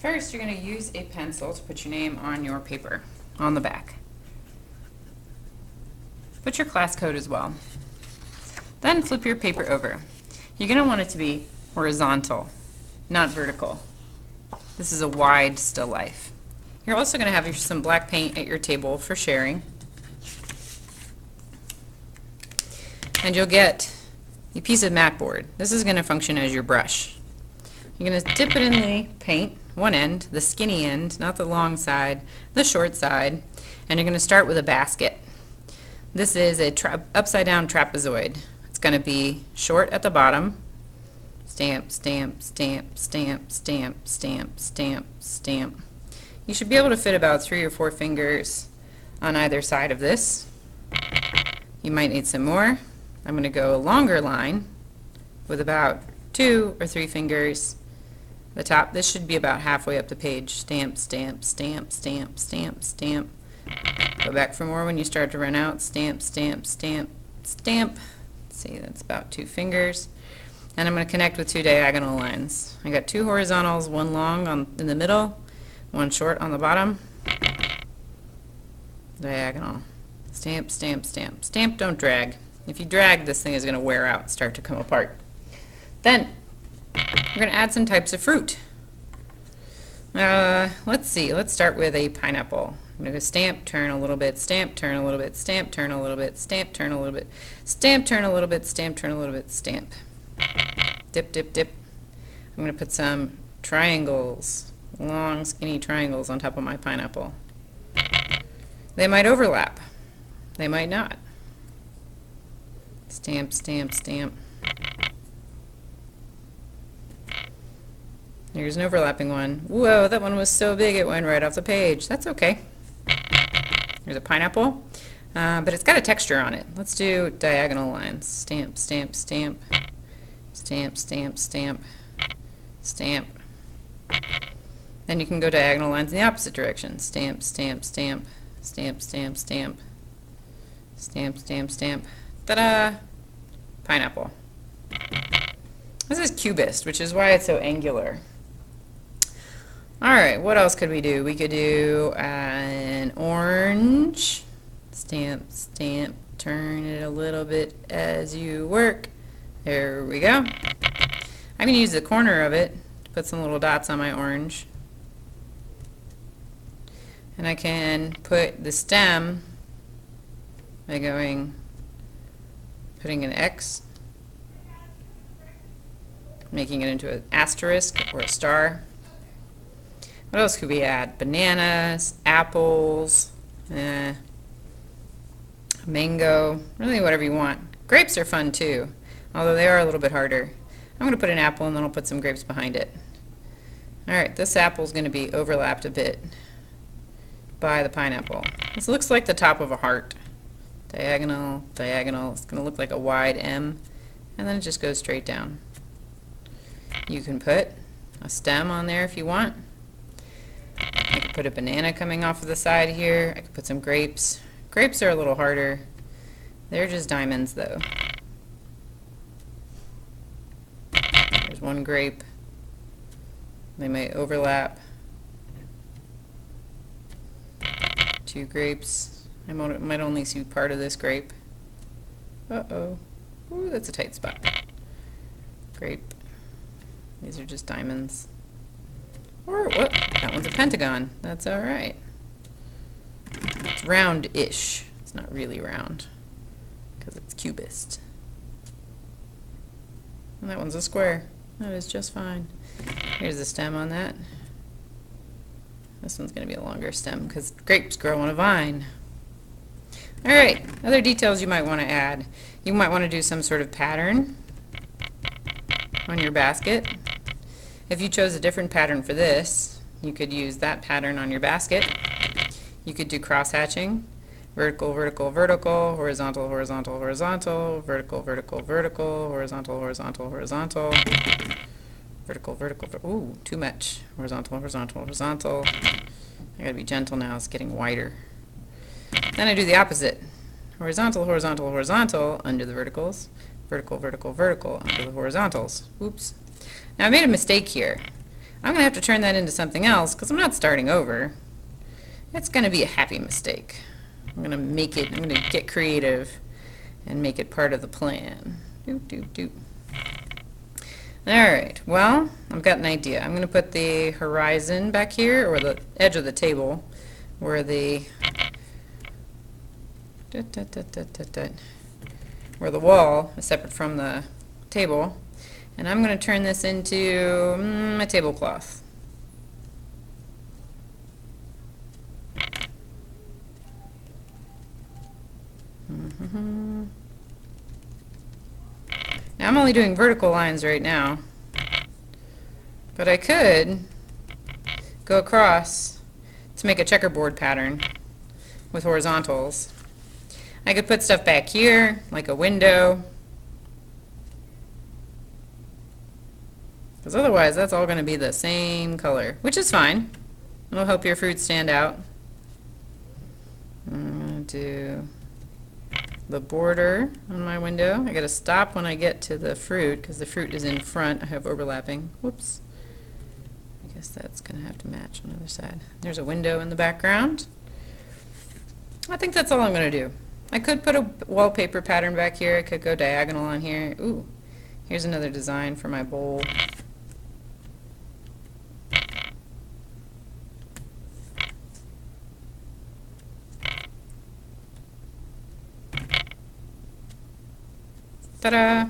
First, you're going to use a pencil to put your name on your paper, on the back. Put your class code as well. Then flip your paper over. You're going to want it to be horizontal, not vertical. This is a wide still life. You're also going to have some black paint at your table for sharing. And you'll get a piece of mat board. This is going to function as your brush. You're going to dip it in the paint, one end, the skinny end, not the long side, the short side, and you're going to start with a basket. This is a upside down trapezoid. It's going to be short at the bottom. Stamp, stamp, stamp, stamp, stamp, stamp, stamp, stamp. You should be able to fit about 3 or 4 fingers on either side of this. You might need some more. I'm going to go a longer line with about 2 or 3 fingers. The top, this should be about halfway up the page. Stamp, stamp, stamp, stamp, stamp, stamp. Go back for more when you start to run out. Stamp, stamp, stamp, stamp. See, that's about 2 fingers. And I'm going to connect with 2 diagonal lines. I got 2 horizontals, 1 long in the middle, 1 short on the bottom. Diagonal. Stamp, stamp, stamp. Stamp, don't drag. If you drag, this thing is going to wear out and start to come apart. Then, we're going to add some types of fruit. Let's see. Let's start with a pineapple. I'm going to go stamp, turn a little bit, stamp, turn a little bit, stamp, turn a little bit, stamp, turn a little bit, stamp, turn a little bit, stamp, turn a little bit, stamp. Dip, dip, dip. I'm going to put some triangles, long, skinny triangles on top of my pineapple. They might overlap. They might not. Stamp, stamp, stamp. Here's an overlapping one. Whoa, that one was so big it went right off the page. That's okay. Here's a pineapple, but it's got a texture on it. Let's do diagonal lines. Stamp, stamp, stamp. Stamp, stamp, stamp. Stamp. Then you can go diagonal lines in the opposite direction. Stamp, stamp, stamp. Stamp, stamp, stamp. Stamp, stamp, stamp. Ta-da! Pineapple. This is cubist, which is why it's so angular. Alright, what else could we do? We could do an orange. Stamp, stamp, turn it a little bit as you work. There we go. I'm going to use the corner of it to put some little dots on my orange. And I can put the stem by putting an X, making it into an asterisk or a star. What else could we add? Bananas, apples, mango, really whatever you want. Grapes are fun too, although they are a little bit harder. I'm going to put an apple and then I'll put some grapes behind it. Alright, this apple is going to be overlapped a bit by the pineapple. This looks like the top of a heart. Diagonal, diagonal. It's going to look like a wide M, and then it just goes straight down. You can put a stem on there if you want. I could put a banana coming off of the side here. I could put some grapes. Grapes are a little harder. They're just diamonds though. There's one grape. They may overlap. 2 grapes. I might only see part of this grape. Uh-oh. Ooh, that's a tight spot. Grape. These are just diamonds. Or, whoop, that one's a pentagon. That's alright. It's round-ish. It's not really round, because it's cubist. And that one's a square. That is just fine. Here's the stem on that. This one's going to be a longer stem, because grapes grow on a vine. Alright, other details you might want to add. You might want to do some sort of pattern on your basket. If you chose a different pattern for this, you could use that pattern on your basket. You could do cross-hatching. Vertical, vertical, vertical, horizontal, horizontal, horizontal, vertical, vertical, vertical, horizontal, horizontal, horizontal, vertical, vertical, ooh, too much. Horizontal, horizontal, horizontal. I gotta be gentle now, it's getting wider. Then I do the opposite. Horizontal, horizontal, horizontal, under the verticals. Vertical, vertical, vertical, under the horizontals. Oops. Now I made a mistake here. I'm going to have to turn that into something else because I'm not starting over. It's going to be a happy mistake. I'm going to make it, I'm going to get creative and make it part of the plan. Doop, doop, doop. Alright, well, I've got an idea. I'm going to put the horizon back here, or the edge of the table, where the where the wall is separate from the table. And I'm going to turn this into my tablecloth. Now I'm only doing vertical lines right now, but I could go across to make a checkerboard pattern with horizontals. I could put stuff back here, like a window, because otherwise that's all going to be the same color, which is fine. It'll help your fruit stand out. I'm going to do the border on my window. I got to stop when I get to the fruit because the fruit is in front. I have overlapping. Whoops. I guess that's going to have to match on the other side. There's a window in the background. I think that's all I'm going to do. I could put a wallpaper pattern back here. I could go diagonal on here. Ooh, here's another design for my bowl. Ta-da!